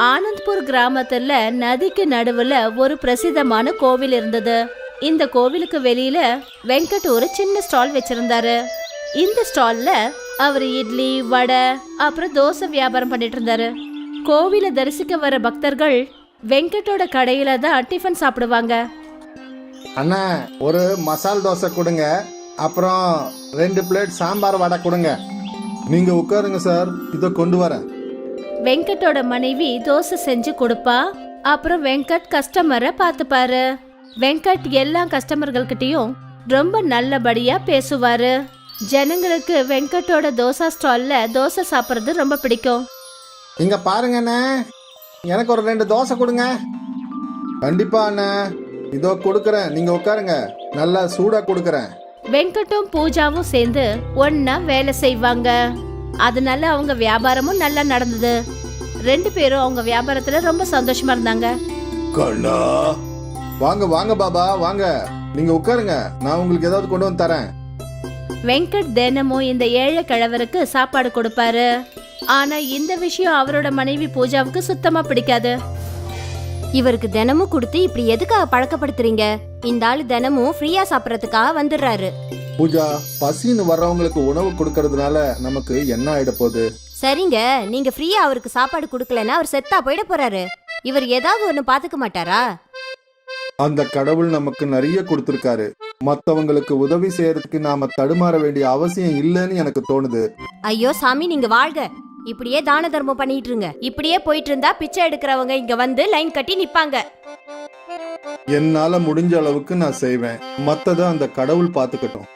ஆனந்த்பூர் கிராமத்துல நதிக்கு நடுவுல ஒரு பிரசித்தமான கோவில் இருந்தது. இந்த கோவிலுக்கு வெளியில வெங்கட் ஒரு சின்ன ஸ்டால் வச்சிருந்தாரு. இந்த ஸ்டால்ல அவர் இட்லி, வடை, அப்புறம் தோசை வியாபாரம் பண்ணிட்டு இருந்தாரு. கோவிலை தரிசிக்க வர பக்தர்கள் வெங்கட்டோட கடையில தான் டிஃபன் சாப்பிடுவாங்க. அண்ணா, ஒரு மசால் தோசை கொடுங்க, அப்புறம் 2 பிளேட் சாம்பார் வடை கொடுங்க. நீங்க உட்காருங்க சார், இதை கொண்டு வரேன். வெங்கட்டோட மனைவி தோசை செஞ்சு கொடுப்பா. அப்புறம் வெங்கட் கஸ்டமரை பார்த்துப்பாரு. வெங்கட் எல்லா கஸ்டமர்கள்கிட்டயும் ரொம்ப நல்லபடியா பேசுவாரு. ஜனங்களுக்கு வெங்கட்டோட தோசை ஸ்டால்ல தோசை சாப்பிட்றது ரொம்ப பிடிக்கும். இங்க பாருங்க அண்ணா, எனக்கு ஒரு 2 தோசை கொடுங்க. கண்டிப்பா அண்ணா, இதோ கொடுக்கறேன், நீங்க உட்காருங்க, நல்லா சூடா கொடுக்கறேன். வெங்கட்டும் பூஜாவும் சேர்ந்து ஒன்னா வேலை செய்வாங்க. அதனால அவங்க வியாபாரமும் நல்லா நடந்தது. 2 பேரும் அவங்க வியாபாரத்துல ரொம்ப சந்தோஷமா இருந்தாங்க. கண்ணா, வாங்க வாங்க பாபா, வாங்க, நீங்க உட்காருங்க, நான் உங்களுக்கு ஏதாவது கொண்டு வந்து தரேன். வெங்கட் தினமும் இந்த ஏழை கிழவருக்கு சாப்பாடு கொடுப்பாரு. ஆனா இந்த விஷயம் அவரோட மனைவி பூஜாவுக்கு சுத்தமா பிடிக்காது. இவருக்கு தினமும் கொடுத்து இப்படி எதுக்காக பழக்கப்படுத்துறீங்க? இந்த ஆளு தினமும் ஃப்ரீயா சாப்பிடறதுக்காக வந்துடுறாரு. பூஜா, பசின்னு வர்றவங்களுக்கு உணவு கொடுக்கறதுனால நமக்கு என்ன ஆயிட போகுது? சரிங்க, நீங்க ஃப்ரீயா அவருக்கு சாப்பாடு கொடுக்கலன்னா அவர் செத்தா போயிட போறாரு. இவர் ஏதாவது ஒண்ணு பாத்துக்க மாட்டாரா? அந்த கடவுள் நமக்கு நிறைய கொடுத்திருக்காரு. மத்தவங்களுக்கு உதவி செய்யறதுக்கு நாம தடுமாற வேண்டிய அவசியம் இல்லைன்னு எனக்கு தோணுது. ஐயோ சாமி, நீங்க வாழ்க. இப்படியே தான தர்மம் பண்ணிட்டு இருங்க. இப்படியே போயிட்டு இருந்தா பிச்சை எடுக்கிறவங்க இங்க வந்து லைன் கட்டி நிப்பாங்க. என்னால முடிஞ்ச அளவுக்கு நான் செய்வேன், மத்தத அந்த கடவுள் பாத்துக்கட்டும்.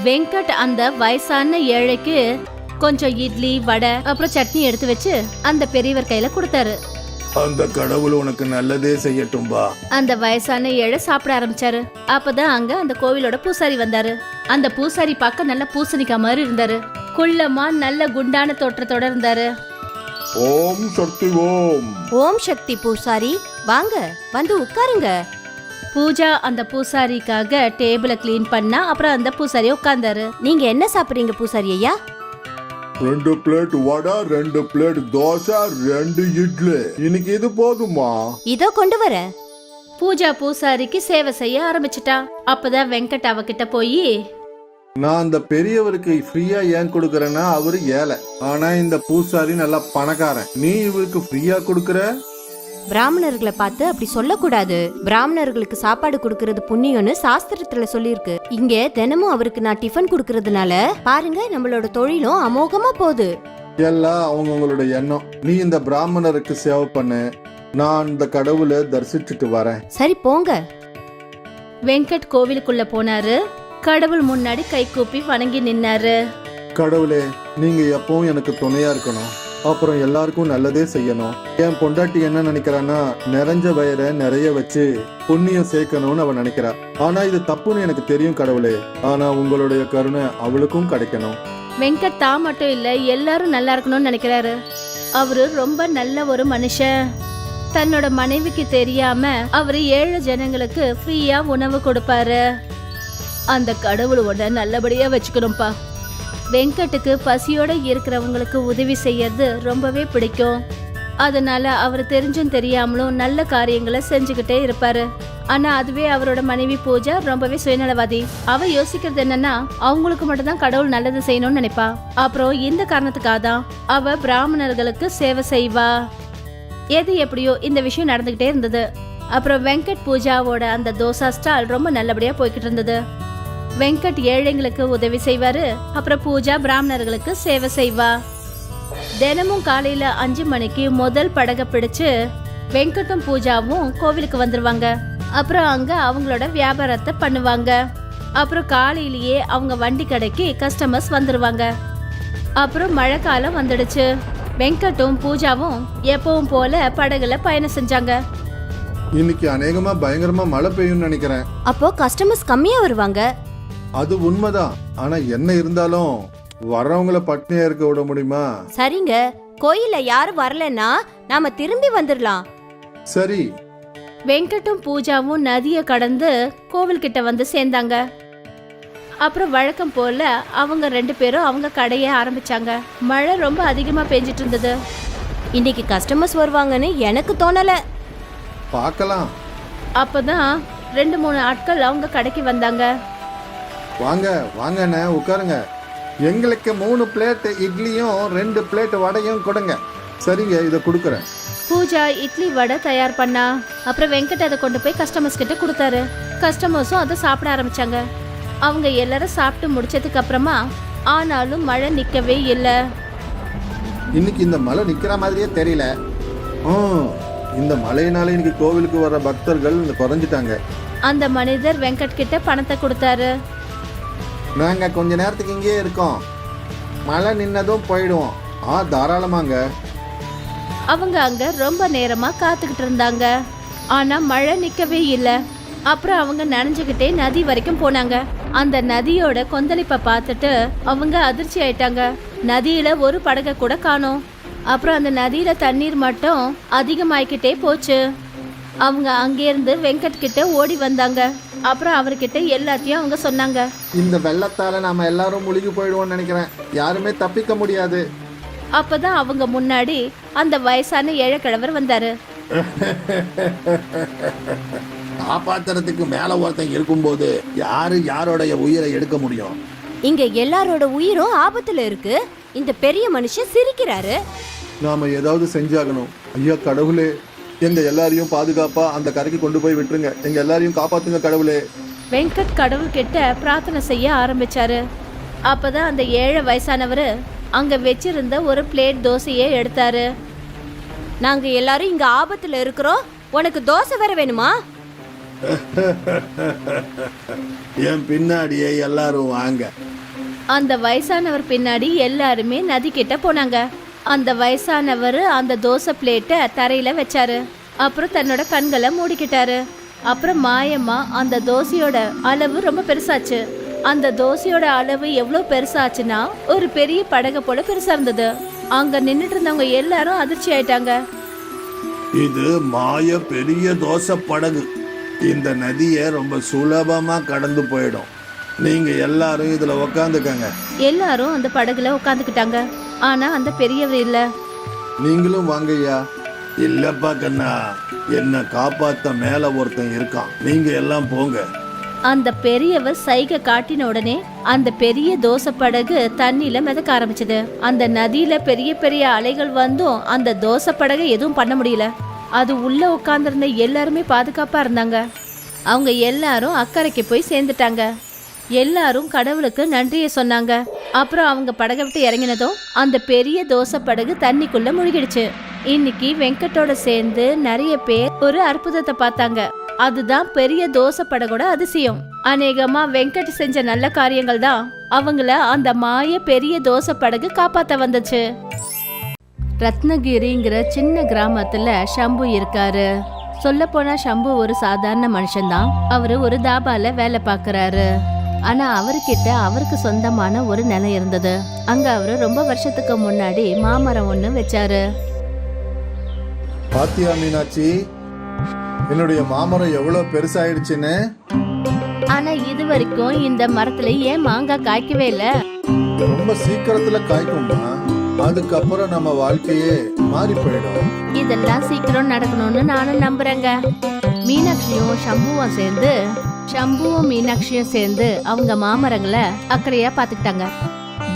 வெங்கட் அந்த வயசான ஏழைக்கு கொஞ்சம் இட்லி, வடை, அப்புறம் சட்னி எடுத்து வச்சு அந்த பெரியவர் கையில கொடுத்தாரு. அந்த கடவுள் உனக்கு நல்லதே செய்யட்டும்பா. அந்த வயசான ஏழை சாப்பிட ஆரம்பிச்சாரு. அப்பதான் அங்க அந்த கோவிலோட பூசாரி வந்தாரு. அந்த பூசாரி பார்க்க நல்ல பூசணிக்கா மாதிரி இருந்தாரு. குள்ளமா நல்ல குண்டான தோற்றத்தோட இருந்தாரு. ஓம் சக்தி ஓம். ஓம் சக்தி பூசாரி, வாங்க வந்து உட்காருங்க. பூஜா அந்த பூசாரிக்காக டேபிள கிளீன் பண்ணா. அப்புறம் அந்த பூசாரி உட்கார்ந்தாரு. நீங்க என்ன சாப்பிடுறீங்க பூசாரி ஐயா? 2 பிளேட் வடை, 2 பிளேட் தோசை, 2 இட்லி. இன்னைக்கு இது போதுமா? இதோ கொண்டு வரேன். பூஜா பூசாரிக்கு சேவை செய்ய ஆரம்பிச்சிட்டா. அப்பதான் வெங்கட் அவகிட்ட போய், நான் அந்த பெரியவருக்கு ஃப்ரீயா ஏன் கொடுக்கறேன்னா அவரு ஏழை, ஆனா இந்த பூசாரி நல்லா பணக்காரன். நீ இவருக்கு ஃப்ரீயா கொடுக்கற? பிராமணர்களை பார்த்து அப்படி சொல்லக்கூடாது. பிராமணர்களுக்கு சாப்பாடு கொடுக்கறது புண்ணியம்னு சாஸ்திரத்துல சொல்லிருக்கு. இங்க தினமும் அவருக்கு நான் டிஃபன் கொடுக்கறதுனால பாருங்க, நம்மளோட தொழிலும் அமோகமா போகுது. எல்லாம் அவங்கவுங்களோட எண்ணம். நீ இந்த பிராமணருக்கு சேவை பண்ணு, நான் இந்த கடவுளை தரிசிச்சுட்டு வரேன். சரி போங்க. வெங்கட் கோவிலுக்குள்ள போனாரு. கடவுள் முன்னாடி கை கூப்பி வணங்கி நின்னாரு. கடவுளே, நீங்க எப்பவும் எனக்கு துணையா இருக்கணும், அப்புறம் எல்லாருக்கும் நல்லதே செய்யணும். என் பொண்டாட்டி என்ன நினைக்கிறான்னா, நிறைஞ்ச வயரை நிறைய வச்சு புண்ணியம் சேர்க்கணும்னு அவன் நினைக்கிறா. ஆனா இது தப்புன்னு எனக்கு தெரியும் கடவுளே. ஆனா உங்களுடைய கருணை அவளுக்கும் கிடைக்கணும். வெங்கட் தான் மட்டும் இல்ல, எல்லாரும் நல்லா இருக்கணும்னு நினைக்கிறாரு. அவரு ரொம்ப நல்ல ஒரு மனுஷன். தன்னோட மனைவிக்கு தெரியாம அவரு ஏழை ஜனங்களுக்கு ஃப்ரீயா உணவு கொடுப்பாரு. அந்த கடவுள் உன்னை நல்லபடியா வச்சுக்கணும்பா. வெங்கட்டுக்கு பசியோட இருக்கிறவங்களுக்கு உதவி செய்யறது ரொம்பவே பிடிக்கும். அதனால அவர் தெரிஞ்சும் தெரியாமலும் நல்ல காரியங்களை செஞ்சுக்கிட்டே இருப்பாரு. ஆனா அதுவே அவரோட மனைவி பூஜா ரொம்பவே சுயநலவாதி. அவ யோசிக்கிறது என்னன்னா, அவங்களுக்கு மட்டும்தான் கடவுள் நல்லது செய்யணும்னு நினைப்பா. அப்புறம் இந்த காரணத்துக்காக தான் அவ பிராமணர்களுக்கு சேவை செய்வா. எது எப்படியோ இந்த விஷயம் நடந்துகிட்டே இருந்தது. அப்புறம் வெங்கட் பூஜாவோட அந்த தோசா ஸ்டால் ரொம்ப நல்லபடியா போய்கிட்டு இருந்தது. வெங்கட் ஏழைங்களுக்கு உதவி செய்வாரு. அப்புறம் பூஜா பிராமணர்களுக்கு சேவை செய்வா. தினமும் காலையில 5 மணிக்கு முதல் படகை பிடிச்சு வெங்கட்டும் பூஜாவும் கோவிலுக்கு வந்துருவாங்க. அப்புறம் அங்க அவங்களோட வியாபாரத்தை பண்ணுவாங்க. அப்புறம் காலையிலேயே அவங்க வண்டி கடைக்கு கஸ்டமர்ஸ் வந்துருவாங்க. அப்புறம் மழை காலம் வந்துடுச்சு. வெங்கட்டும் பூஜாவும் எப்பவும் போல படகுல பயணம் செஞ்சாங்க. இன்னைக்கு அநேகமா பயங்கரமா மழை பெய்யும்னு நினைக்கிறேன். அப்போ கஸ்டமர்ஸ் கம்மியா வருவாங்க. அது உண்மைதான், ஆனா என்ன இருந்தாலும் வர்றவங்கள பட்னியா இருக்க விட முடியுமா? சரிங்க, கோயில்ல யாரும் வரலன்னா நாம திரும்பி வந்துடலாம். சரி. வெங்கட்டும் பூஜாவும் நதியை கடந்து கோவில் கிட்ட வந்து சேர்ந்தாங்க. அப்புறம் வழக்கம் போல அவங்க 2 பேரும் அவங்க கடையை ஆரம்பிச்சாங்க. மழை ரொம்ப அதிகமா பெஞ்சிட்டு இருந்தது. இன்னைக்கு கஸ்டமர்ஸ் வருவாங்கன்னு எனக்கு தோணல. பார்க்கலாம். அப்பதான் 2-3 ஆட்கள் அவங்க கடைக்கு வந்தாங்க. வாங்க வாங்கண்ணே, உட்காருங்க. எங்களுக்கு 3 பிளேட் இட்லியும் 2 பிளேட் வடையும் கொடுங்க. சரிங்க, இதை கொடுக்குறேன். பூஜா இட்லி வடை தயார் பண்ணா. அப்புறம் வெங்கட் அதை கொண்டு போய் கஸ்டமர்ஸ் கிட்ட கொடுத்தாரு. கஸ்டமர்ஸும் அதை சாப்பிட ஆரம்பிச்சாங்க. அவங்க எல்லாரும் சாப்பிட்டு முடிச்சதுக்கு அப்புறமா ஆனாலும் மழை நிக்கவே இல்லை. இன்னைக்கு இந்த மழை நிக்கிற மாதிரியே தெரியல. இந்த மழையினால இன்னைக்கு கோவிலுக்கு வர பக்தர்கள் குறைஞ்சிட்டாங்க. அந்த மனிதர் வெங்கட் கிட்ட பணத்தை கொடுத்தாரு. நாங்க கொஞ்ச நேரத்துக்கு இங்கேயே இருக்கோம், மழை நின்னதும் போயிடுவோம். தாராளமாங்க. அவங்க அங்க ரொம்ப நேரமா காத்துக்கிட்டு இருந்தாங்க. ஆனா மழை நிக்கவே இல்லை. அப்புறம் அவங்க நனைஞ்சுக்கிட்டே நதி வரைக்கும் போனாங்க. அந்த நதியோட கொந்தளிப்பை பார்த்துட்டு அவங்க அதிர்ச்சி ஆயிட்டாங்க. நதியில ஒரு படகை கூட காணோம். அப்புறம் அந்த நதியில தண்ணீர் மட்டும் அதிகமாயிக்கிட்டே போச்சு. அவங்க அங்கேருந்து வெங்கட் கிட்ட ஓடி வந்தாங்க. அப்புறம் அவர்கிட்ட எல்லாத்தையும் அவங்க சொன்னாங்க. இந்த வெள்ளத்தால நாம எல்லாரும் முழுகி போயிடுவோம்னு நினைக்கிறேன். யாருமே தப்பிக்க முடியாது. அப்பதான் அவங்க முன்னாடி அந்த வயசான ஏழைக்கிழவர் வந்தாரு. காப்பாத்துறதுக்கு மேல ஒருத்தன் இருக்கும்போது யாரு யாரோடைய உயிரை எடுக்க முடியும்? இங்க எல்லாரோட உயிரும் ஆபத்துல இருக்கு. இந்த பெரிய மனுஷன் சிரிக்கிறாரு. நாம ஏதாவது செஞ்சாகணும். ஐயா கடவுளே, எங்க எல்லாரையும் பாதுகாப்பா அந்த கரைக்கு கொண்டு போய் விட்டுருங்க. எங்க எல்லாரையும் காப்பாத்துங்க கடவுளே. வெங்கட் கடவுள் கிட்ட பிரார்த்தனை செய்ய ஆரம்பிச்சாரு. அப்பதான் அந்த ஏழை வயசானவர் அங்க வச்சிருந்த ஒரு பிளேட் தோசையை எடுத்தாரு. நாங்க எல்லாரும் இங்க ஆபத்துல இருக்கிறோம், உனக்கு தோசை வேற வேணுமா? என் பின்னாடியே எல்லாரும் வாங்க. அந்த வயசானவர் பின்னாடி எல்லாருமே நதி கிட்ட போனாங்க. அந்த வயசானவர் அந்த தோசை பிளேட்டை தரையில வச்சாரு. அப்புறம் தன்னோட கண்களை மூடிக்கிட்டாரு. அப்புறம் மாயமா அந்த தோசையோட அளவு ரொம்ப பெருசாச்சு. அந்த தோசையோட அளவு எவ்வளவு பெருசாச்சுன்னா ஒரு பெரிய படகு போல பெருசா இருந்தது. அங்க நின்னுட்டு இருந்தவங்க எல்லாரும் அதிர்ச்சி ஆயிட்டாங்க. இது மாய பெரிய தோசை படகு. இந்த நதியை ரொம்ப சுலபமா கடந்து போயிடும். நீங்க எல்லாரும் இதுல உக்காந்துக்கங்க. எல்லாரும் அந்த படகுல உட்காந்துக்கிட்டாங்க. ஆனா அந்த பெரியவர் இல்ல. நீங்களும் வாங்கய்யா. இல்லப்பா கண்ணா, என்ன காப்பாத்த மேல ஒருத்தன் இருக்கான். நீங்க எல்லாம் போங்க. அந்த பெரியவர் சைகை காட்டின உடனே அந்த பெரிய தோசை படகு தண்ணியில மிதக்க ஆரம்பிச்சது. அந்த நதியில பெரிய பெரிய அலைகள் வந்தும் அந்த தோசை படகை எதுவும் பண்ண முடியல. அது உள்ள உட்கார்ந்திருந்த எல்லாருமே பாதுகாப்பா இருந்தாங்க. அவங்க எல்லாரும் அக்கறைக்கு போய் சேர்ந்துட்டாங்க. எல்லாரும் கடவுளுக்கு நன்றியை சொன்னாங்க. அப்புறம் அவங்க படகை விட்டு இறங்கினதும் அந்த பெரிய தோசை படகு தண்ணிக்குள்ள முழுகிடுச்சு. இன்னைக்கு வெங்கட்டோட சேர்ந்து நிறைய பேர் ஒரு அற்புதத்தை பார்த்தாங்க. அதுதான் பெரிய தோசை படகோட அதிசயம். அநேகமா வெங்கட் செஞ்ச நல்ல காரியங்கள் தான் அவங்கள அந்த மாய பெரிய தோசை படகு காப்பாத்த வந்துச்சு. ரத்னகிரிங்கிற சின்ன கிராமத்துல ஷம்பு இருக்காரு. சொல்ல போனா ஷம்பு ஒரு சாதாரண மனுஷன்தான். அவரு ஒரு தாபால வேலை பாக்குறாரு. ஆனா அவர்கிட்ட அவருக்கு சொந்தமான ஒரு நிலம் இருந்தது. அங்க அவரு ரொம்ப வருஷத்துக்கு முன்னாடி மாமரம் ஒண்ணு வச்சாரு. பாத்தியா மீனாட்சி, என்னுடைய மாமரம் எவ்வளவு பெருசாயிடுச்சுன்னு. ஆனா இது வரைக்கும் இந்த மரத்துல ஏன் மாங்காய் காய்க்கவே இல்ல? ரொம்ப சீக்கிரத்துல காய்க்கும்மா. அதுக்கப்புறம் நம்ம வாழ்க்கையே மாறி போயிடும். இதெல்லாம் சீக்கிரம் நடக்கணும்னு நானும் நம்புறேங்க. ஷம்புவும் மீனாட்சியும் சேர்ந்து அவங்க மாமரங்களை அக்கறையா பாத்துக்கிட்டாங்க.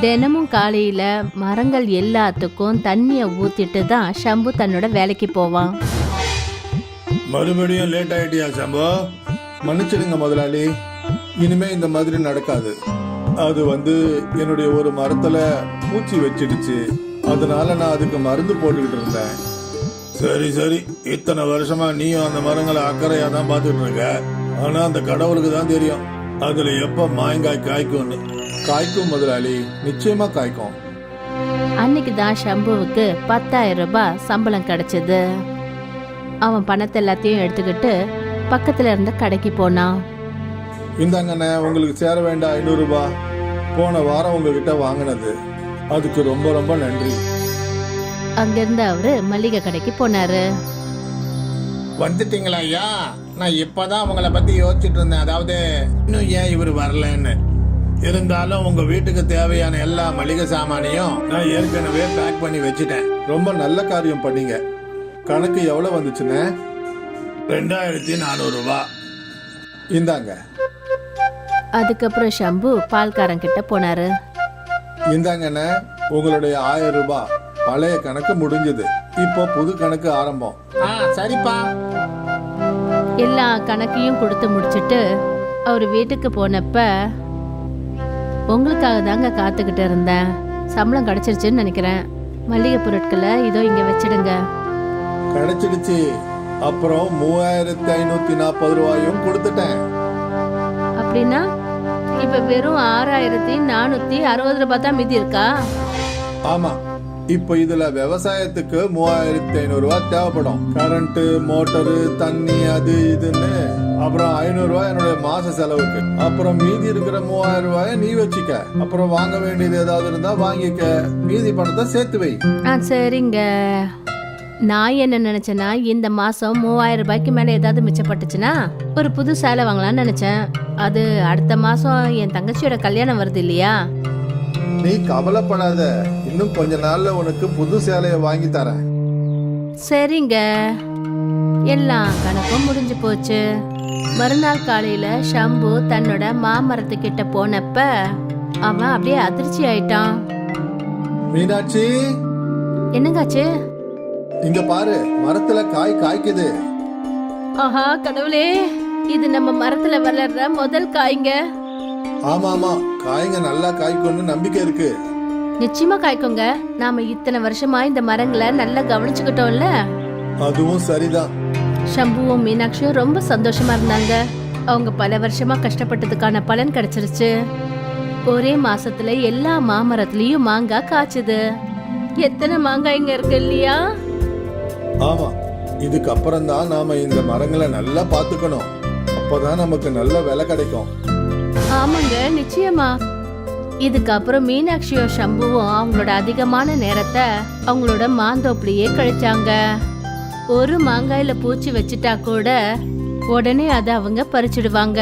தினமும் காலையில மரங்கள் எல்லாத்துக்கும் தண்ணிய ஊத்திட்டு தான் ஷம்பு தன்னோட வேலைக்கு போவான். மறுபடியும் லேட் ஆயிட்டியா ஷம்பு? மன்னிச்சிடுங்க முதலாளி, இனிமே இந்த மாதிரி நடக்காது. அது என்னுடைய ஒரு மரத்துல பூச்சி வச்சிடுச்சு. அதனால நான் அதுக்கு மருந்து போட்டுக்கிட்டு இருந்தேன். சரி சரி, இத்தனை வருஷமா நீயும் அந்த மரங்களை அக்கறையா தான் பாத்துட்டு இருக்க. ஆனா அந்த கடவுளுக்கு தான் தெரியும் அதுல எப்ப மாங்காய் காய்க்கும்னு. காய்க்கும் முதலாளி, நிச்சயமா காய்க்கும். அன்னைக்கு தான் ஷம்புவுக்கு 10,000 ரூபாய் சம்பளம் கிடைச்சது. அவன் பணத்தை எல்லாத்தையும் எடுத்துக்கிட்டு பக்கத்துல இருந்த கடைக்கு போனான். இந்தாங்கண்ணே, உங்களுக்கு சேர வேண்டாம் 500 ரூபாய். போன வாரம் உங்ககிட்ட வாங்கினது. அதுக்கு ரொம்ப ரொம்ப நன்றி. அங்கிருந்து அவரு மளிகை கடைக்கு போனாரு. வந்துட்டீங்களா ஐயா? நான் இப்பதான் உங்களை பத்தி யோசிச்சுட்டு இருந்தேன். அதாவது இன்னும் ஏன் இவர் வரலன்னு. இருந்தாலும் உங்க வீட்டுக்கு தேவையான எல்லா மளிகை சாமானையும் நான் ஏற்கனவே பேக் பண்ணி வச்சுட்டேன். ரொம்ப நல்ல காரியம் பண்ணீங்க. கணக்கு எவ்வளவு வந்துச்சுண்ணே? 2400 ரூபாய். இந்தாங்க. அதுக்கப்புறம் ஷம்பு பால்காரன் கிட்ட போனாரு. இந்தாங்கண்ணே, உங்களுடைய 1000 ரூபாய். பழைய கணக்கு முடிஞ்சது, இப்போ புது கணக்கு ஆரம்பம். சரிப்பா. எல்லா கணக்கையும் கொடுத்து முடிச்சிட்டு அவர் வீட்டுக்கு போனப்ப, உங்களுக்காக தாங்க காத்துக்கிட்டு இருந்தேன். சம்பளம் கிடைச்சிருச்சுன்னு நினைக்கிறேன். மளிகை பொருட்களை இதோ இங்க வச்சிடுங்க. கிடைச்சிடுச்சு. அப்புறம் 3540 ரூபாயும் கொடுத்துட்டேன். அப்படின்னா இப்ப வெறும் 6460 ரூபாய் தான் மீதி இருக்கா? ஆமா, இப்போ இதுல விவசாயத்துக்கு 3500 ரூபாய் தேவைப்படும். கரண்ட், மோட்டரு, தண்ணி, அது இதுன்னு. அப்புறம் 500 ரூபாய் என்னுடைய மாச செலவுக்கு. அப்புறம் மீதி இருக்கிற 3000 ரூபாய நீ வச்சுக்க. அப்புறம் வாங்க வேண்டியது ஏதாவது இருந்தா வாங்கிக்க. மீதி பணத்தை சேர்த்து வை. சரிங்க. நான் என்ன நினைச்சேன்னா, இந்த மாசம் 3000 ரூபாய்க்கு மேல ஏதாவது மிச்சப்பட்டுச்சுன்னா ஒரு புது சேலை வாங்கலாம்னு நினைச்சேன். அது அடுத்த மாசம் என் தங்கச்சியோட கல்யாணம் வருது இல்லையா? நீ கவலைப்படாத, இன்னும் கொஞ்ச நாள்ல உனக்கு புது சேலைய வாங்கி தரேன். சரிங்க. எல்லாம் கணக்கும் முடிஞ்சு போச்சு. மறுநாள் காலையில ஷம்பு தன்னோட மாமரத்துக்கிட்ட போனப்ப அவன் அப்படியே அதிர்ச்சி ஆயிட்டான். மீனாட்சி, என்னங்காச்சு? இங்க பாரு, மரத்துல காய் காய்க்குது. ஆஹா கடவுளே, இது நம்ம மரத்துல வளர்ற முதல் காய்ங்க. ஆமா ஆமா, காய்ங்க நல்லா காய்க்கும்னு நம்பிக்கை இருக்கு. நிச்சயமா காய்க்குங்க. நாம இத்தனை வருஷமா இந்த மரங்களை நல்லா கவனிச்சுக்கிட்டோம்ல. அதுவும் சரிதான். ஷம்புவும் மீனாட்சியும் ரொம்ப சந்தோஷமா இருந்தாங்க. அவங்க பல வருஷமா கஷ்டப்பட்டதுக்கான பலன் கிடைச்சிருச்சு. ஒரே மாசத்துல எல்லா மாமரத்துலயும் மாங்காய் காய்ச்சுது. எத்தனை மாங்காய் இங்க இருக்கு இல்லையா? ஆமா, இதுக்கப்புறம் தான் நாம இந்த மரங்களை நல்லா பாத்துக்கணும். அப்பதான் நமக்கு நல்ல விலை கிடைக்கும். ஆமாங்க, நிச்சயமா. இதுக்கப்புறம் மீனாட்சியும் ஷம்புவும் அவங்களோட அதிகமான நேரத்தை அவங்களோட மாந்தோப்புலயே கழிச்சாங்க. ஒரு மாங்காயில பூச்சி வச்சுட்டா கூட உடனே அதை அவங்க பறிச்சிடுவாங்க.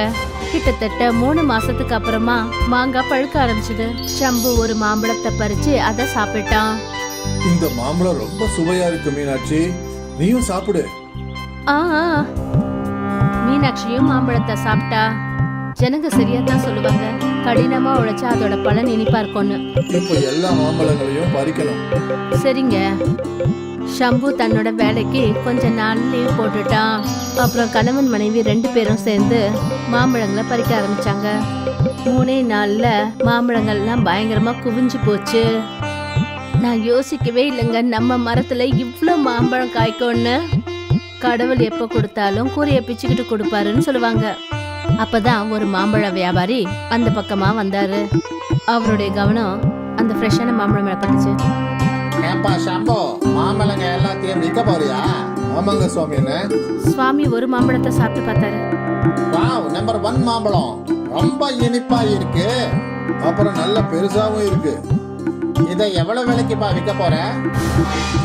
கிட்டத்தட்ட 3 மாசத்துக்கு அப்புறமா மாங்காய் பழுக்க ஆரம்பிச்சது. ஷம்பு ஒரு மாம்பழத்தை பறிச்சு அதை சாப்பிட்டான். இந்த மாம்பழம் ரொம்ப சுவையா இருக்கு மீனாட்சி, நீயும் சாப்பிடு. ஆ, மீனாட்சியும் மாம்பழத்தை சாப்பிட்டா. ஜனங்க சரியா தான் சொல்லுவாங்க, கடினமா உழைச்சா அதோட பலன் இனிப்பா இருக்கும்னு. இப்போ எல்லா மாம்பழங்களையும் பறிக்கணும். சரிங்க. ஷம்பு தன்னோட வேலைக்கு கொஞ்ச நாள் லீவ் போட்டுட்டான். அப்புறம் கணவன் மனைவி 2 பேரும் சேர்ந்து மாம்பழங்களை பறிக்க ஆரம்பிச்சாங்க. 3 நாள்ல மாம்பழங்கள்லாம் பயங்கரமா குவிஞ்சு போச்சு. நான் யோசிக்கவே இல்லைங்க, நம்ம மரத்துல இவ்ளோ மாம்பழம் காய்க்கும்னு. கடவுள் எப்ப கொடுத்தாலும் கூரைய பிச்சுக்கிட்டு கொடுப்பாருன்னு சொல்லுவாங்க. அப்பதான் ஒரு மாம்பழ வியாபாரி அந்த பக்கமா வந்தாரு. அவருடைய கவனம் அந்த ஃப்ரெஷ்ஷான மாம்பழம் மேல பட்டுச்சு. ஏப்பா ஷம்பு, மாம்பழங்க எல்லாத்தையும் விற்க போறியா? ஆமாங்க சுவாமி. என்ன சுவாமி ஒரு மாம்பழத்தை சாப்பிட்டு பார்த்தாரு. வாவ், நம்பர் 1 மாம்பழம். ரொம்ப இனிப்பா இருக்கு. அப்புறம் நல்ல பெருசாவும் இருக்கு. இதை எவ்வளவு விலைக்குப்பா விற்க போற?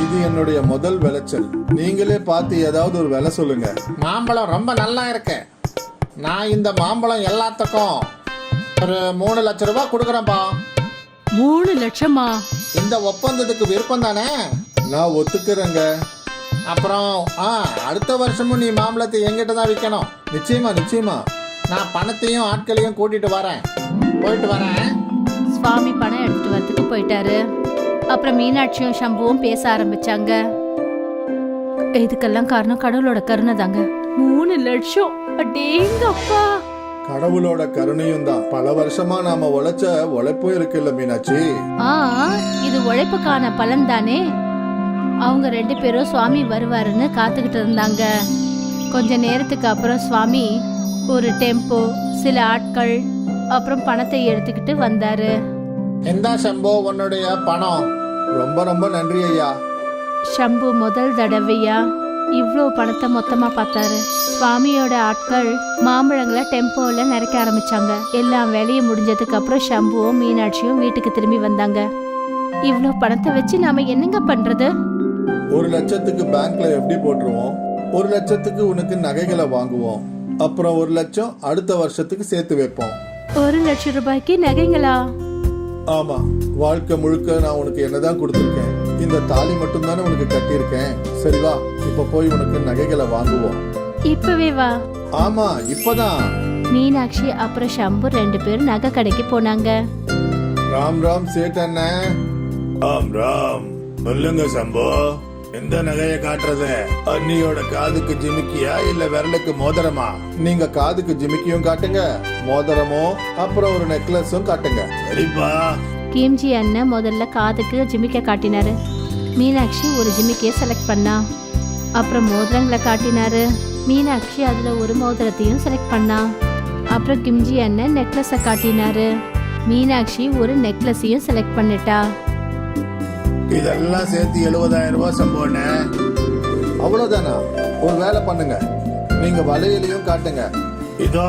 இது என்னுடைய முதல் விளைச்சல். நீங்களே பார்த்து ஏதாவது ஒரு விலை சொல்லுங்க. மாம்பழம் ரொம்ப நல்லா இருக்கு. நான் இந்த மாம்பழம் எல்லாத்துக்கும் ஒரு 3 லட்சம் ரூபாய் கொடுக்குறேன்ப்பா. 3 லட்சமா? இந்த ஒப்பந்தத்துக்கு விருப்பம் தானே? நான் ஒத்துக்கிறேங்க. அப்புறம் அடுத்த வருஷமும் நீ மாம்பழத்தை எங்கிட்ட தான் விற்கணும். நிச்சயமா நிச்சயமா. நான் பணத்தையும் ஆட்களையும் கூட்டிட்டு வரேன். போயிட்டு வரேன். சுவாமி பணம் எடுத்துட்டு வரதுக்கு போயிட்டாரு. அப்புறம் மீனாட்சியும் ஷம்புவும் பேச ஆரம்பிச்சாங்க. இதுக்கெல்லாம் காரணம் கடவுளோட கருணை தாங்க. 3 லட்சம், அடேங்கப்பா. கடவுளோட கருணையும் தான். பல வருஷமா நாம உழைச்ச உழைப்பும் இருக்குல்ல மீனாட்சி. இது உழைப்புக்கான பலன் தானே. அவங்க 2 பேரும் சுவாமி வருவாருன்னு காத்துக்கிட்டு இருந்தாங்க. கொஞ்ச நேரத்துக்கு அப்புறம் சுவாமி ஒரு டெம்போ, சில ஆட்கள், அப்புறம் பணத்தை எடுத்துக்கிட்டு வந்தாரு. எந்தா ஷம்பு, உன்னுடைய பணம். ரொம்ப ரொம்ப நன்றி ஐயா. ஷம்பு முதல் தடவையா இவ்ளோ பணத்தை மொத்தமா பார்த்தாரு. சுவாமியோட ஆட்கள் மாம்பழங்களை டெம்போல நிறைக்க ஆரம்பிச்சாங்க. எல்லாம் வேலையும் முடிஞ்சதுக்கு அப்புறம் ஷம்புவும் மீனாட்சியும் வீட்டுக்கு திரும்பி வந்தாங்க. இவ்ளோ பணத்தை வச்சு நாம என்னங்க பண்றது? 1 லட்சத்துக்கு பேங்க்ல எப்படி போட்டுருவோம். 1 லட்சத்துக்கு உனக்கு நகைகளை வாங்குவோம். அப்புறம் 1 லட்சம் அடுத்த வருஷத்துக்கு சேர்த்து வைப்போம். 1,00,000 நகைங்களா? ஆமா, வாழ்க்கை முழுக்க நான் உனக்கு என்னதான் கொடுத்துருக்கேன். இந்த தாலி மட்டும் தானே உனக்கு கட்டியிருக்கேன். சரி வா, இப்ப போய் உனக்கு நகைகளை வாங்குவோம். இப்பவே வா. ஆமா, இப்பதான். மீனாட்சி அப்புறம் ஷம்பு 2 பேரும் நகை கடைக்கு போனாங்க. ராம் ராம் சேட் அண்ணன். ராம் ராம். சொல்லுங்க சம்போ, எந்த நகையை காட்டுறது? அண்ணியோட காதுக்கு ஜிமிக்கியா இல்ல விரலுக்கு மோதிரமா? நீங்க காதுக்கு ஜிமிக்கியும் காட்டுங்க, மோதிரமும் அப்புறம் ஒரு நெக்லஸும் காட்டுங்க. சரிப்பா. கிம்ஜி அண்ணன் முதல்ல காதுக்கு ஜிமிக்க காட்டினாரு. மீனாட்சி ஒரு ஜிமிக்கையை செலக்ட் பண்ணா. அப்புறம் மோதிரங்களை காட்டினாரு. மீனாட்சி அதுல ஒரு மோதிரத்தையும் செலக்ட் பண்ணா. அப்புறம் கிம்ஜி அண்ணன் நெக்லஸை காட்டினாரு. மீனாட்சி ஒரு நெக்லஸையும் செலக்ட் பண்ணிட்டா. இதெல்லாம் சேர்த்து 70,000 ரூபாய் சம்போன்னு. அவ்வளவுதானா? ஒரு வேலை பண்ணுங்க, நீங்க வளையலையும் காட்டுங்க. இதோ.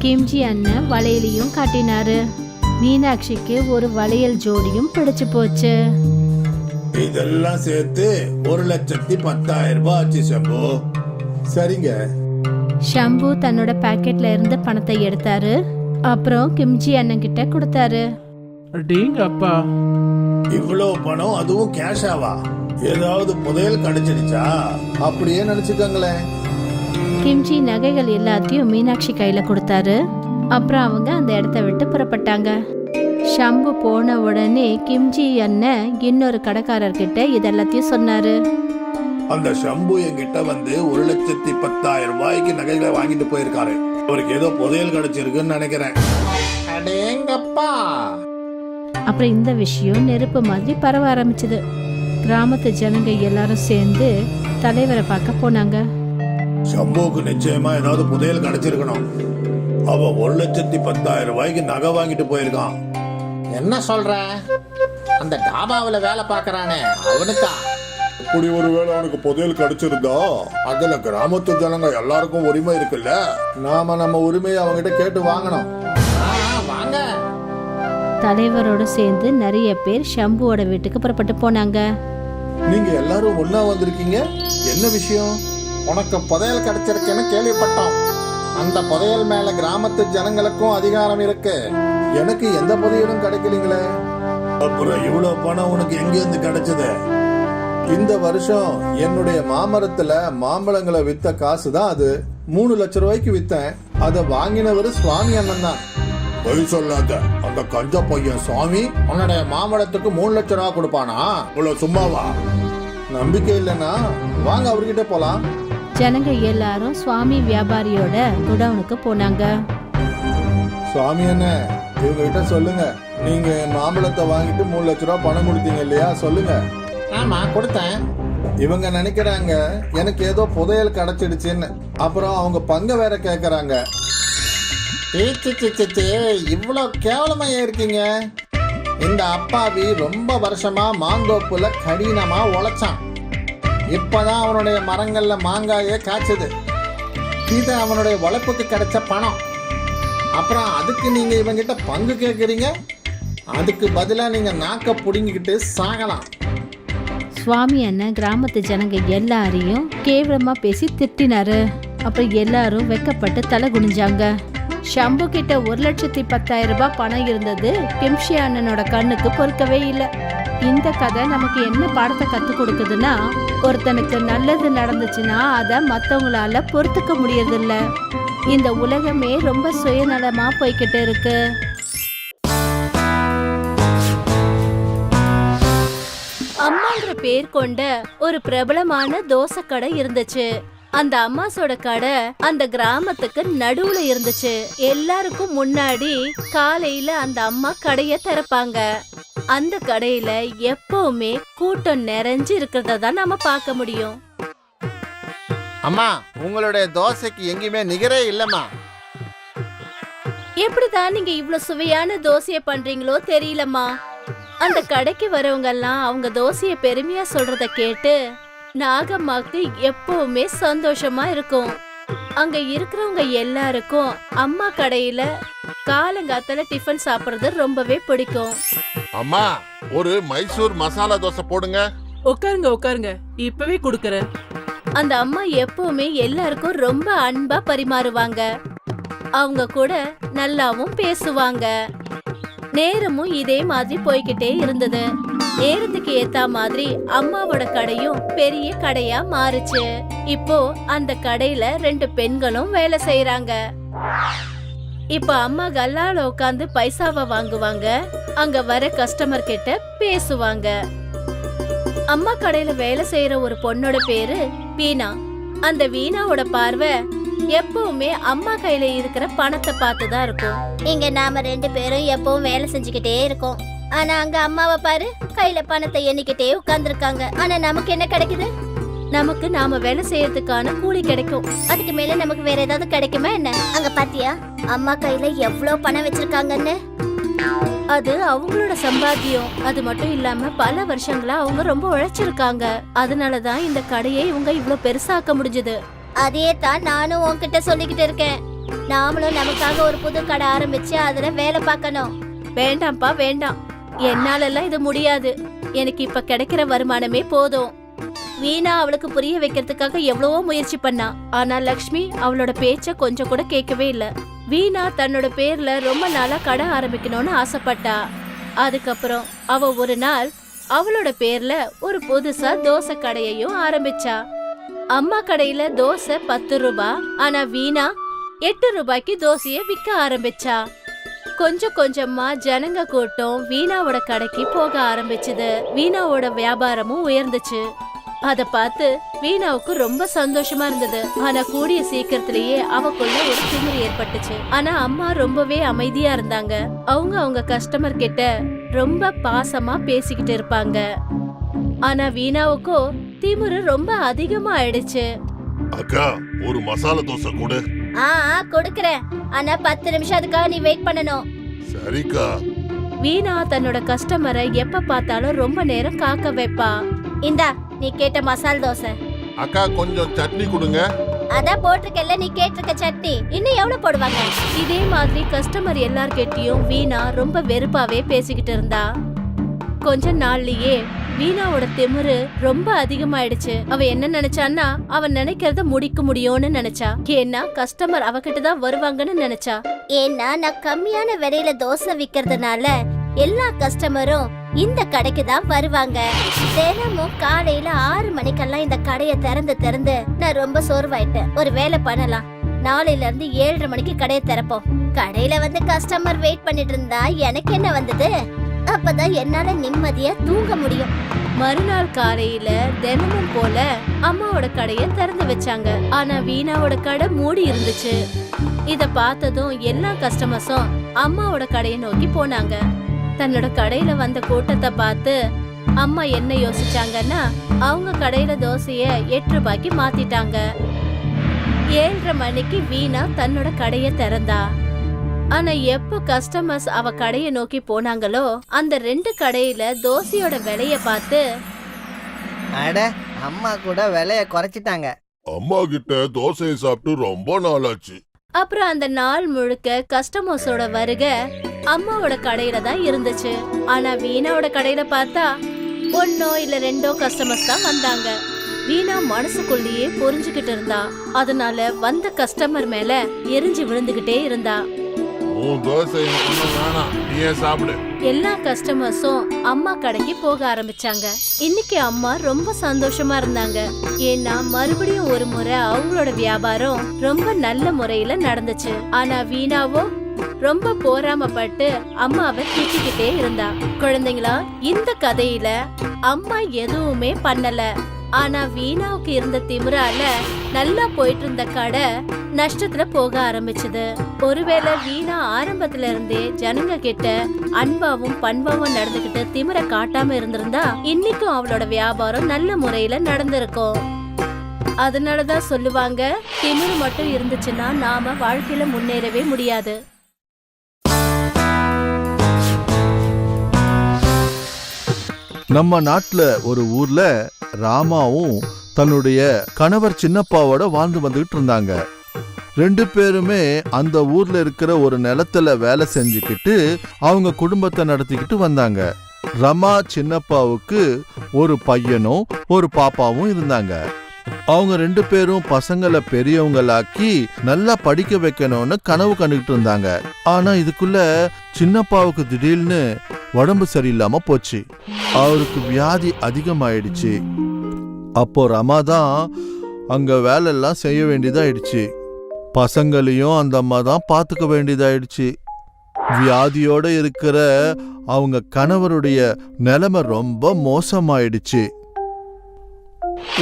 கிம்ஜி அண்ணன் வளையலையும் காட்டினாரு. மீனாட்சிக்கு ஒரு வளையல் ஜோடியும் பிடிச்சு போச்சு. இதெல்லாம் சேர்த்து 1,10,000 ரூபாய் ஆச்சு சம்போ. சரிங்க. ஷம்பு தன்னோட பாக்கெட்ல இருந்து பணத்தை எடுத்தாரு. அப்புறம் கிம்ஜி அண்ணன் கிட்ட கொடுத்தாரு. அடேங்க அப்பா, இவ்வளவு பணம், அதுவும் கேஷாவா? ஏதாவது புதையல் கிடைச்சிடுச்சா? அப்படியே நினைச்சுக்கோங்களேன். கிம்ஜி நகைகள் எல்லாத்தையும் மீனாட்சி கையில கொடுத்தாரு. அப்புறம் அவங்க அந்த இடத்த விட்டு புறப்பட்டாங்க. ஷம்பு போன உடனே கிம்ஜி அண்ணன் இன்னொரு கடைக்காரர்கிட்ட இதெல்லாத்தையும் சொன்னாரு. அந்த ஷம்பு என்கிட்ட வந்து 1,10,000 ரூபாய்க்கு நகைகளை வாங்கிட்டு போயிருக்காரு. அவருக்கு ஏதோ புதையல் கிடைச்சிருக்குன்னு நினைக்கிறேன். அடேங்கப்பா. அப்புறம் இந்த விஷயம் நெருப்பு மாதிரி பரவ ஆரம்பிச்சது. கிராமத்து ஜனங்க எல்லாரும் சேர்ந்து தலைவரை பார்க்க போனாங்க. சம்புவுக்கு நிச்சயமா ஏதாவது புதையல் கிடைச்சிருக்கணும். அவ 1,10,000 ரூபாய்க்கு நகை வாங்கிட்டு போயிருக்கான். என்ன சொல்ற? அந்த டாபாவில வேலை பார்க்கறானே அவனுக்கா? இப்படி ஒருவேளை அவனுக்கு புதையல் கிடைச்சிருந்தா அதுல கிராமத்து ஜனங்க எல்லாருக்கும் உரிமை இருக்குல்ல. நாம நம்ம உரிமையை அவங்ககிட்ட கேட்டு வாங்கணும். வாங்க. தலைவரோட சேர்ந்து நிறைய பேர் ஷம்புவோட வீட்டுக்கு புறப்பட்டு போனாங்க. நீங்க எல்லாரும் ஒண்ணா வந்திருக்கீங்க, என்ன விஷயம்? உனக்கு புதையல் கிடைச்சிருக்குன்னு கேள்விப்பட்டோம். அந்த புதையல் மேல கிராமத்து ஜனங்களுக்கும் அதிகாரம் இருக்கு. எனக்கு எந்த புதையலும் கிடைக்கலீங்களே. அப்புறம் இவ்வளவு பணம் உனக்கு எங்க இருந்து கிடைச்சது? இந்த வருஷம் என்னுடைய மாமரத்துல மாம்பழங்களை வித்த காசு தான் அது. 3 லட்சம் ரூபாய்க்கு வித்தேன். அதை வாங்கினவர் சுவாமி அண்ணன் தான். பொய் சொல்லாத. அந்த கஞ்ச பையன் சுவாமி உன்னுடைய மாம்பழத்துக்கு 3 லட்சம் ரூபா கொடுப்பானா? இவ்வளவு சும்மாவா? நம்பிக்கை இல்லைன்னா வாங்க அவர்கிட்ட போலாம். ஜனங்க எல்லாரும் சுவாமி வியாபாரியோட குடவுனுக்கு போனாங்க. சுவாமி அண்ணன், இவங்க கிட்ட சொல்லுங்க, நீங்க மாம்பழத்தை வாங்கிட்டு 3 லட்சம் ரூபாய் பணம் கொடுத்தீங்க இல்லையா, சொல்லுங்க. ஆமா, கொடுத்தேன். இவங்க நினைக்கிறாங்க எனக்கு ஏதோ புதையல் கிடைச்சிடுச்சுன்னு. அப்புறம் அவங்க பங்க வேற கேக்குறாங்க. இவ்வளவு கேவலமா இருக்கீங்க. இந்த அப்பாவி ரொம்ப வருஷமா மாந்தோப்புல கடினமா உழைச்சான். இப்பதான் அவனுடைய மரங்கள்ல மாங்காயே காய்ச்சது. இது அவனுடைய உழைப்புக்கு கிடைச்ச பணம். அப்புறம் அதுக்கு நீங்க இவங்கிட்ட பங்கு கேக்குறீங்க. அதுக்கு பதிலா நீங்க நாக்க புடுங்கிக்கிட்டு சாகலாம். சுவாமி அண்ணன் கிராமத்து ஜனங்க எல்லாரையும் கேவலமா பேசி திட்டினாரு. அப்புறம் எல்லாரும் வெக்கப்பட்டு தலை குனிஞ்சாங்க. ஷம்பு கிட்ட 1,10,000 ரூபாய் பணம் இருந்தது. கிம்ஷி அண்ணனோட கண்ணுக்கு பொறுக்கவே இல்லை. இந்த கதை நமக்கு என்ன பாடத்தை கத்து கொடுக்குதுன்னா, ஒருத்தனுக்கு நல்லது நடந்துச்சுன்னா அதை மற்றவங்களால பொறுத்துக்க முடியறதில்ல. இந்த உலகமே ரொம்ப சுயநலமா போய்கிட்டு இருக்கு. அம்மாங்கிற பேர் கொண்ட ஒரு பிரபலமான தோசை கடை இருந்துச்சு. அந்த அம்மாசோட கடை அந்த கிராமத்துக்கு நடுவுல இருந்துச்சு. எல்லாருக்கும் முன்னாடி காலையில அந்த அம்மா கடைய திறப்பாங்க. அந்த கடையில எப்பவுமே கூட்டம் நிறைஞ்சு இருக்கிறத தான் நாம பார்க்க முடியும். அம்மா, உங்களுடைய தோசைக்கு எங்கேயுமே நிகரே இல்லம்மா. எப்படிதான் நீங்க இவ்வளவு சுவையான தோசைய பண்றீங்களோ தெரியலம்மா. அந்த கடைக்கு வரவங்க எல்லாம் அவங்க தோசைய பெருமையா சொல்றத கேட்டு நாகம்மாக்கு எப்பவுமே சந்தோஷமா இருக்கும். அங்க இருக்கிறவங்க எல்லாருக்கும் அம்மா கடையில காலங்காத்தால டிஃபன் சாப்பிடுறது ரொம்பவே பிடிக்கும். அம்மா, ஒரு மைசூர் மசாலா தோசை போடுங்க. உட்காருங்க உட்காருங்க, இப்பவே கொடுக்கறேன். அந்த அம்மா எப்பவுமே எல்லாருக்கும் ரொம்ப அன்பா பரிமாறுவாங்க. அவங்க கூட நல்லாவும் பேசுவாங்க. நேரமும் இதே மாதிரி போய்கிட்டே இருந்தது. நேரத்துக்கு ஏத்த மாதிரி அம்மாவோட கடையும் பெரிய கடையா மாறுச்சு. இப்போ அந்த கடையில 2 பெண்களும் வேலை செய்யறாங்க. இப்ப அம்மா கல்லால உட்காந்து பைசாவை வாங்குவாங்க. அங்க வர கஸ்டமர் கிட்ட பேசுவாங்க. அம்மா கடையில வேலை செய்யற ஒரு பொண்ணோட பேரு வீணா. அந்த வீணாவோட பார்வை எப்பவுமே அம்மா கையில இருக்கிற பணத்தை பார்த்துதான் இருக்கும். இங்க நாம 2 பேரும் எப்பவும் வேலை செஞ்சுக்கிட்டே இருக்கோம். ஆனா அங்க அம்மாவை பாரு, கையில பணத்தை எண்ணிக்கிட்டே உட்கார்ந்துருக்காங்க. ஆனா நமக்கு என்ன கிடைக்குது? நமக்கு நாம வேலை செய்யறதுக்கான கூலி கிடைக்கும். அதுக்கு மேல நமக்கு வேற ஏதாவது கிடைக்குமா என்ன? அங்க பாத்தியா அம்மா கையில எவ்வளவு பணம் வச்சிருக்காங்கன்னு? அது அவங்களோட சம்பாத்தியம். அது மட்டும் இல்லாம பல வருஷங்களா அவங்க ரொம்ப உழைச்சிருக்காங்க. அதனாலதான் இந்த கடையை இவங்க இவ்வளவு பெருசாக்க முடிஞ்சது. அதே தான் நானும் உன்கிட்ட சொல்லிக்கிட்டு இருக்கேன். நாமளும் நமக்காக ஒரு புது கடை ஆரம்பிச்சு அதுல வேலை பார்க்கணும். வேண்டாம்ப்பா வேண்டாம், என்னாலெல்லாம் இது முடியாது. எனக்கு இப்ப கிடைக்கிற வருமானமே போதும். வீணா அவளுக்கு புரிய வைக்கிறதுக்காக எவ்வளவோ முயற்சி பண்ணா. ஆனா லக்ஷ்மி அவளோட பேச்ச கொஞ்சம் கூட கேட்கவே இல்ல. வீணா தன்னோட பேர்ல ரொம்ப நாளா கடை ஆரம்பிக்கணும்னு ஆசைப்பட்டா. அதுக்கப்புறம் அவ ஒரு நாள் அவளோட பேர்ல ஒரு புதுசா தோசை கடையையும் ஆரம்பிச்சா. அம்மா கடையில தோசை 10 ரூபாய். ஆனா வீணா 8 ரூபாய்க்கு தோசைய விற்க ஆரம்பிச்சா. கொஞ்சம் கொஞ்சமா ஜனங்க கூட்டம் வீணாவோட கடைக்கு போக ஆரம்பிச்சது. வீணாவோட வியாபாரமும் உயர்ந்துச்சு. அத பார்த்து வீணாவுக்கு ரொம்ப சந்தோஷமா இருந்தது. ஆனா கூடிய சீக்கிரத்திலேயே அவக்குள்ள ஒரு திமிரு ஏற்பட்டுச்சு. ஆனா அம்மா ரொம்பவே அமைதியா இருந்தாங்க. அவங்க கஸ்டமர் கிட்ட ரொம்ப பாசமா பேசிக்கிட்டு இருப்பாங்க. ஆனா வீணாவுக்கோ திமிரு ரொம்ப அதிகமா ஆயிடுச்சு. அக்கா ஒரு மசாலா தோசை கொடு. கொடுக்கறேன். ஆனா 10 நிமிஷம் அதுக்காக நீ வெயிட் பண்ணணும். சரிக்கா. வீணா தன்னோட கஸ்டமரை எப்ப பார்த்தாலும் ரொம்ப நேரம் காக்க வைப்பா. இந்தா நீ கேட்ட மசால் தோசை. அக்கா கொஞ்சம் சட்னி கொடுங்க. அதான் போட்டிருக்கல நீ கேட்டிருக்க சட்னி. இன்னும் எவ்வளவு போடுவாங்க? இதே மாதிரி கஸ்டமர் எல்லார்கிட்டயும் வீணா ரொம்ப வெறுப்பாவே பேசிக்கிட்டு இருந்தா. கொஞ்ச நாள்லயே வீணாவோட திமிரு ரொம்ப அதிகமாயிடுச்சு. அவ என்ன நினைச்சான்னா அவன் நினைக்கிறத முடிக்க முடியும்னு நினைச்சா. ஏன்னா கஸ்டமர் அவகிட்ட தான் வருவாங்கன்னு நினைச்சா. ஏன்னா நான் கம்மியான விலையில தோசை விக்கிறதுனால எல்லா கஸ்டமரும் இந்த கடைக்கு தான் வருவாங்க. தினமும் காலையில 6 மணிக்கெல்லாம் இந்த கடையை திறந்து நான் ரொம்ப சோர்வாயிட்டேன். ஒரு வேலை பண்ணலாம், நாளையில இருந்து 7:30 மணிக்கு கடையை திறப்போம். கடையில வந்து கஸ்டமர் வெயிட் பண்ணிட்டு இருந்தா எனக்கு என்ன வந்தது? அப்பதான் என்னால நிம்மதியா தூங்க முடியும். மறுநாள் காலையில தினமும் போல அம்மாவோட கடைய திறந்து வச்சாங்க. ஆனா வீணாவோட கடை மூடி இருந்துச்சு. இத பார்த்ததும் எல்லா கஸ்டமர்ஸும் அம்மாவோட கடையை நோக்கி போனாங்க. தன்னோட கடையில வந்த கூட்டத்தை பார்த்து அம்மா என்ன யோசிச்சாங்கன்னா அவங்க கடையில தோசைய 8 ரூபாய்க்கு மாத்திட்டாங்க. 7:30 மணிக்கு வீணா தன்னோட கடைய திறந்தா. ஆனா எப்போ கஸ்டமர்ஸ் அவ கடைய நோக்கி போனாங்களோ அந்த 2 கடையில தோசையோட விலைய பார்த்து அட அம்மா கூட விலைய குறைச்சிட்டாங்க. அம்மா கிட்ட தோசையை சாப்பிட்டு ரொம்ப நாளாச்சு. அப்புறம் அந்த நாள் முழுக்க கஸ்டமர்ஸோட வருகை அம்மாவோட கடையில தான் இருந்துச்சு. ஆனா வீணாவோட கடையில பார்த்தா 1 இல்ல 2 கஸ்டமர்ஸ் தான் வந்தாங்க. வீணா மனசுக்குள்ளேயே புரிஞ்சுகிட்டு இருந்தா. அதனால வந்த கஸ்டமர் மேல எரிஞ்சு விழுந்துகிட்டே இருந்தா. எல்லா கஸ்டமர்ஸும் அம்மா கடைக்கு போக ஆரம்பிச்சாங்க. இன்னைக்கு அம்மா ரொம்ப சந்தோஷமா இருந்தாங்க. ஏன்னா மறுபடியும் ஒரு முறை அவங்களோட வியாபாரம் ரொம்ப நல்ல முறையில நடந்துச்சு. ஆனா வீணாவோ ரொம்ப போராமப்பட்டு அம்மாவை திட்டிக்கிட்டே இருந்தா. குழந்தைங்களா, இந்த கதையில அம்மா எதுவுமே பண்ணல. ஆனா வீணாவுக்கு இருந்த திமிரால நல்லா போயிட்டு இருந்த கடை நஷ்டத்துல போக ஆரம்பிச்சது. ஒருவேளை வீணா ஆரம்பத்துல இருந்தே ஜனங்க கிட்ட அன்பாவும் பண்பாவும் நடந்துகிட்டு திமிர காட்டாம இருந்திருந்தா இன்னைக்கும் அவளோட வியாபாரம் நல்ல முறையில நடந்திருக்கும். அதனாலதான் சொல்லுவாங்க, திமிரு மட்டும் இருந்துச்சுன்னா நாம வாழ்க்கையில முன்னேறவே முடியாது. நம்ம நாட்டுல ஒரு ஊர்ல ராமாவும் தன்னுடைய கணவர் சின்னப்பாவோட வாழ்ந்து வந்துகிட்டு இருந்தாங்க. 2 பேருமே அந்த ஊர்ல இருக்கிற ஒரு நிலத்துல வேலை செஞ்சுக்கிட்டு அவங்க குடும்பத்தை நடத்திக்கிட்டு வந்தாங்க. ரமா சின்னப்பாவுக்கு ஒரு பையனும் ஒரு பாப்பாவும் இருந்தாங்க. அவங்க 2 பேரும் பசங்களை பெரியவங்களாக்கி நல்லா படிக்க வைக்கணும்னு கனவு கண்டுகிட்டு இருந்தாங்க. ஆனா இதுக்குள்ள சின்னப்பாவுக்கு திடீர்னு உடம்பு சரியில்லாம போச்சு. அவருக்கு வியாதி அதிகமாயிடுச்சு. அப்போ ரமா தான் அங்க வேலையெல்லாம் செய்ய வேண்டியதாயிடுச்சு. பசங்களையும் அந்த அம்மா தான் பார்த்துக்க வேண்டியதாயிடுச்சு. வியாதியோட இருக்கிற அவங்க கணவருடைய நிலைமை ரொம்ப மோசமாயிடுச்சு.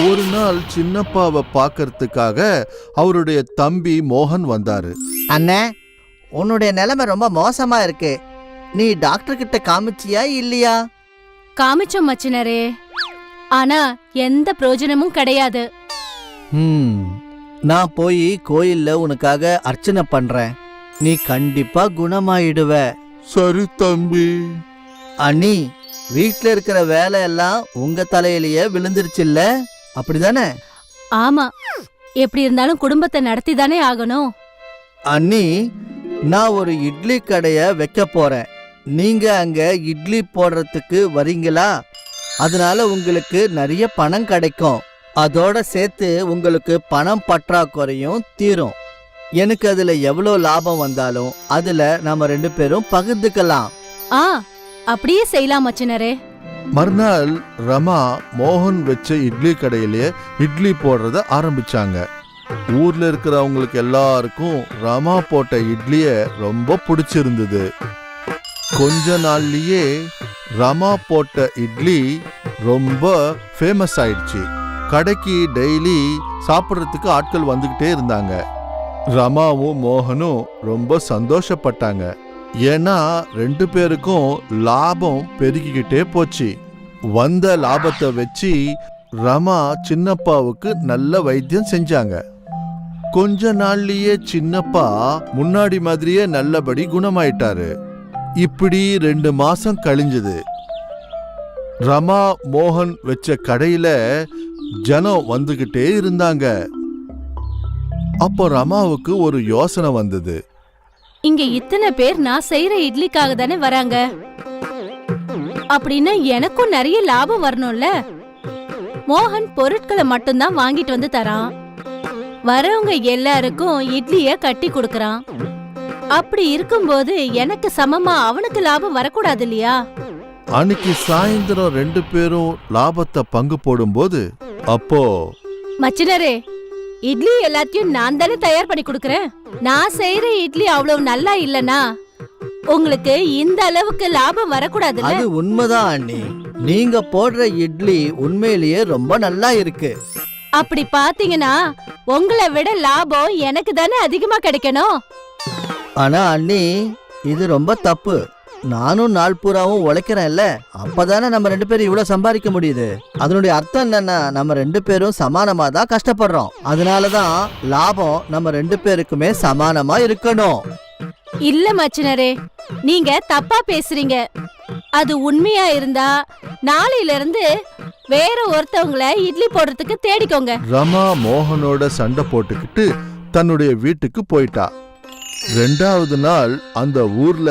ஒரு நாள் சின்னப்பாவை பார்க்கறதுக்காக அவருடைய தம்பி மோகன் வந்தாரு. அண்ணே, உன்னுடைய நிலைமை ரொம்ப மோசமா இருக்கு. நீ டாக்டர் கிட்ட காமிச்சியா இல்லையா? காமிச்சோம் மச்சினரே, ஆனா எந்த பிரயோஜனமும் கிடையாது. நான் போய் கோயில்ல உனக்காக அர்ச்சனை பண்றேன். நீ கண்டிப்பா குணமாயிடுவ. சரி தம்பி. அண்ணி, வீட்ல இருக்கிற வேலையெல்லாம் உங்க தலையிலேயே விழுந்துருச்சுல்ல, அப்படிதானே? ஆமா, எப்படி இருந்தாலும் குடும்பத்தை நடத்தி தானே ஆகணும். அண்ணி, நான் ஒரு இட்லி கடைய வைக்க போறேன். நீங்க அங்க இட்லி போடுறதுக்கு வரீங்களா? அதனால உங்களுக்கு நிறைய பணம் கிடைக்கும். அதோட சேர்த்து உங்களுக்கு பணம் பற்றாக்குறையும் தீரும். எனக்கு அதுல எவ்வளவு லாபம் வந்தாலும் அதுல நாம 2 பேரும் பகிர்ந்துக்கலாம். அப்படியே செய்யலாம் மச்சினரே. மறுநாள் ரமா மோகன் வச்ச இட்லி கடையிலே இட்லி போடுறத ஆரம்பிச்சாங்க. ஊர்ல இருக்கிறவங்களுக்கு எல்லாருக்கும் ரமா போட்ட இட்லிய ரொம்ப பிடிச்சிருந்தது. கொஞ்ச நாள்லயே ரமா போட்ட இட்லி ரொம்ப ஃபேமஸ் ஆயிடுச்சு. கடைக்கு டெய்லி சாப்பிட்றதுக்கு ஆட்கள் வந்துகிட்டே இருந்தாங்க. ரமாவும் மோகனும் ரொம்ப சந்தோஷப்பட்டாங்க. ஏன்னா 2 பேருக்கும் லாபம் பெருகிக்கிட்டே போச்சு. வந்த லாபத்தை வச்சு ரமா சின்னப்பாவுக்கு நல்ல வைத்தியம் செஞ்சாங்க. கொஞ்ச நாள்லயே சின்னப்பா முன்னாடி மாதிரியே நல்லபடி குணமாயிட்டாரு. இப்படி 2 மாசம் கழிஞ்சது. ரமா மோகன் வச்ச கடையில ஜனம் வந்துகிட்டே இருந்தாங்க. அப்போ ரமாவுக்கு ஒரு யோசனை வந்தது. இங்க இத்தனை பேர் நான் செய்யற இட்லிக்காக தானே வராங்க. அப்படின்னா எனக்கும் நிறைய லாபம் வரணும்ல. மோகன் பொருட்களை மட்டும்தான் வாங்கிட்டு வந்து தரான். வரவங்க எல்லாருக்கும் இட்லிய கட்டி கொடுக்கறான். அப்படி இருக்கும்போது எனக்கு சமமா அவனுக்கு லாபம் வரக்கூடாது இல்லையா? அன்னைக்கு சாயந்தரம் 2 பேரும் லாபத்தை பங்கு போடும்போது அப்போ மச்சினரே, இட்லி எல்லாத்தையும் நான் தானே தயார் பண்ணி கொடுக்கறேன். நான் செய்யற இட்லி அவ்வளவு நல்லா இல்லனா உங்களுக்கு இந்த அளவுக்கு லாபம் வரக்கூடாது. அது உண்மைதான் அண்ணி. நீங்க போடுற இட்லி உண்மையிலேயே ரொம்ப நல்லா இருக்கு. அப்படி பாத்தீங்கன்னா உங்களை விட லாபம் எனக்கு தானே அதிகமா கிடைக்கணும். ஆனா அண்ணி, இது ரொம்ப தப்பு. நானும் நாள் பூராவும் உழைக்கிறேன்ல, அப்பதானே நம்ம 2 பேரும் இவ்வளவு சம்பாதிக்க முடியுது. அதனுடைய அர்த்தம் என்னன்னா, நம்ம 2 பேரும் சமானமா தான் கஷ்டப்படுறோம். அதனாலதான் லாபம் நம்ம 2 பேருக்குமே சமானமா இருக்கணும். இல்ல மச்சினரே, நீங்க தப்பா பேசுறீங்க. அது உண்மையா இருந்தா நாளையில இருந்து வேற ஒருத்தவங்கள இட்லி போடுறதுக்கு தேடிக்கோங்க. ரமா மோகனோட சண்டை போட்டுக்கிட்டு தன்னுடைய வீட்டுக்கு போயிட்டா. 2வது நாள் அந்த ஊர்ல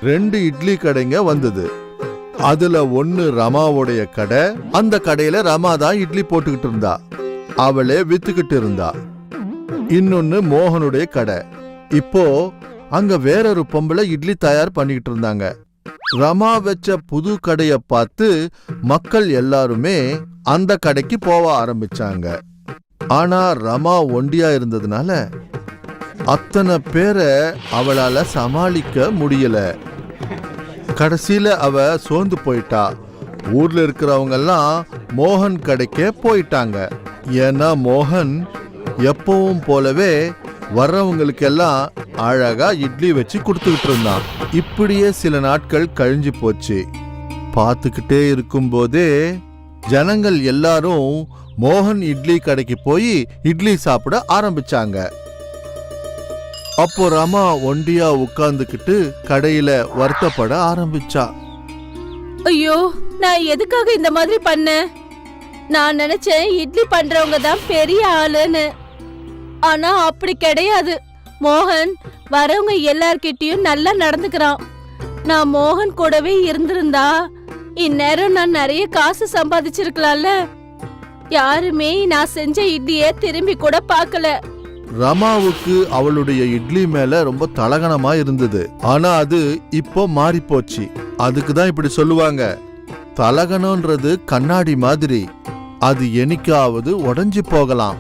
2 இட்லி கடைங்க வந்தது. அதுல ஒன்னு ரமாவுடைய கடை. அந்த கடையில ரமா தான் இட்லி போட்டுக்கிட்டு இருந்தா. அவளே வித்துக்கிட்டு இருந்தா. இன்னொன்னு மோகனுடைய கடை. இப்போ அங்க வேறொரு பொம்பளை இட்லி தயார் பண்ணிக்கிட்டு இருந்தாங்க. ரமா வச்ச புது கடைய பார்த்து மக்கள் எல்லாருமே அந்த கடைக்கு போக ஆரம்பிச்சாங்க. ஆனா ரமா ஒண்டியா இருந்ததுனால அத்தனை பேரை அவளால சமாளிக்க முடியல. கடைசியில அவ சோர்ந்து போயிட்டா. ஊர்ல இருக்கிறவங்க எல்லாம் மோகன் கடைக்கே போயிட்டாங்க. ஏன்னா மோகன் எப்பவும் போலவே வர்றவங்களுக்கெல்லாம் அழகா இட்லி வச்சு கொடுத்துக்கிட்டு இருந்தான். இப்படியே சில நாட்கள் கழிஞ்சு போச்சு. பார்த்துக்கிட்டே இருக்கும்போதே ஜனங்கள் எல்லாரும் மோகன் இட்லி கடைக்கு போய் இட்லி சாப்பிட ஆரம்பிச்சாங்க. அப்போ ரமா ஒண்டியா உட்கார்ந்துக்கிட்டு கடையில வருத்தப்பட ஆரம்பிச்சா. ஐயோ, நான் எதுக்காக இந்த மாதிரி பண்ணேன்? நான் நினைச்சேன் இட்லி பண்றவங்க தான் பெரிய ஆளுன்னு. ஆனா அப்படி கிடையாது. மோகன் வரவங்க எல்லார்கிட்டயும் நல்லா நடந்துக்கிறான். நான் மோகன் கூடவே இருந்திருந்தா இந்நேரம் நான் நிறைய காசு சம்பாதிச்சிருக்கலாம்ல. யாருமே நான் செஞ்ச இட்லிய திரும்பி கூட பார்க்கல. ரமாவுக்கு அவளுடைய இட்லி மேல ரொம்ப தலகணமா இருந்தது. ஆனா அது இப்போ மாறி போச்சு. அதுக்கு தான் இப்படி சொல்லுவாங்க, தலகணம்ன்றது கண்ணாடி மாதிரி, அது என்னைக்காவது உடைஞ்சு போகலாம்.